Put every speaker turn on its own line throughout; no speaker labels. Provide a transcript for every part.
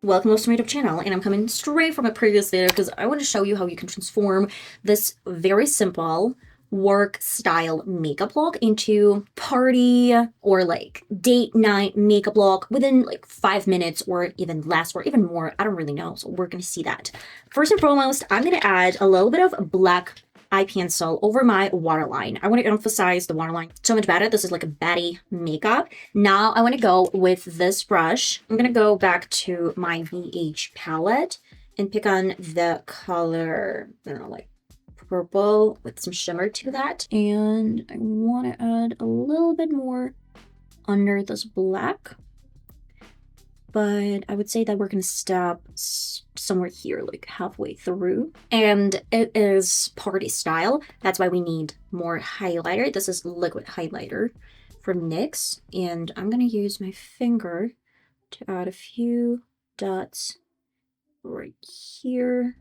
Welcome to my YouTube channel, and I'm coming straight from a previous video because I want to show you how you can transform this very simple work style makeup look into party or like date night makeup look within like 5 minutes or even less or even more. I don't really know, so we're gonna see that. First and foremost, I'm gonna add a little bit of black eye pencil over my waterline. I want to emphasize the waterline so much better. This is like a baddie makeup. Now I want to go with this brush. I'm going to go back to my VH palette and pick on the color, I don't know, like purple with some shimmer to that. And I want to add a little bit more under this black. But I would say that we're going to stop somewhere here, like halfway through. And it is party style. That's why we need more highlighter. This is liquid highlighter from NYX. And I'm going to use my finger to add a few dots right here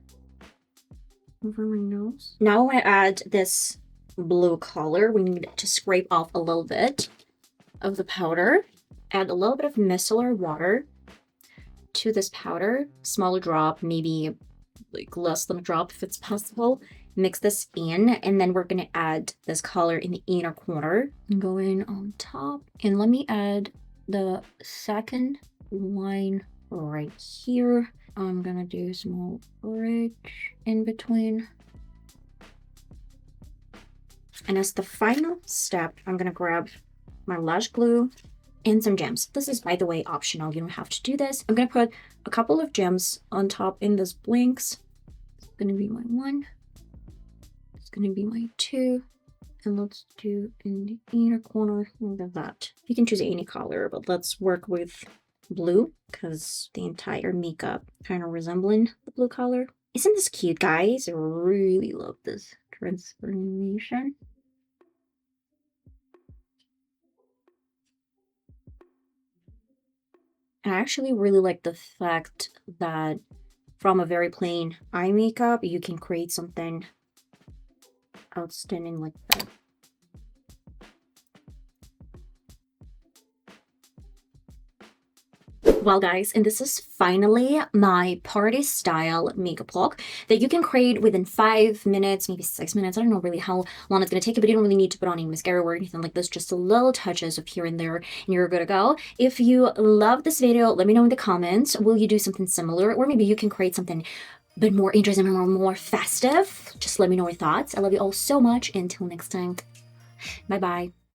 over my nose. Now I want to add this blue color. We need to scrape off a little bit of the powder. Add a little bit of micellar water to this powder, smaller drop, maybe like less than a drop if it's possible. Mix this in, and then we're gonna add this color in the inner corner. Go in on top, and let me add the second line right here. I'm gonna do a small ridge in between. And as the final step, I'm gonna grab my lash glue and some gems. This is, by the way, optional. You don't have to do this. I'm going to put a couple of gems on top in this blinks. It's going to be my 1. It's going to be my 2. And let's do in the inner corner. Look at that. You can choose any color, but let's work with blue because the entire makeup kind of resembling the blue color. Isn't this cute, guys? I really love this transformation. I actually really like the fact that from a very plain eye makeup, you can create something outstanding like that. Well, guys, and this is finally my party style makeup look that you can create within 5 minutes, maybe 6 minutes. I don't know really how long it's going to take, but you don't really need to put on any mascara or anything like this. Just a little touches of here and there, and you're good to go. If you love this video, let me know in the comments. Will you do something similar? Or maybe you can create something a bit more interesting or more festive. Just let me know your thoughts. I love you all so much. Until next time, bye-bye.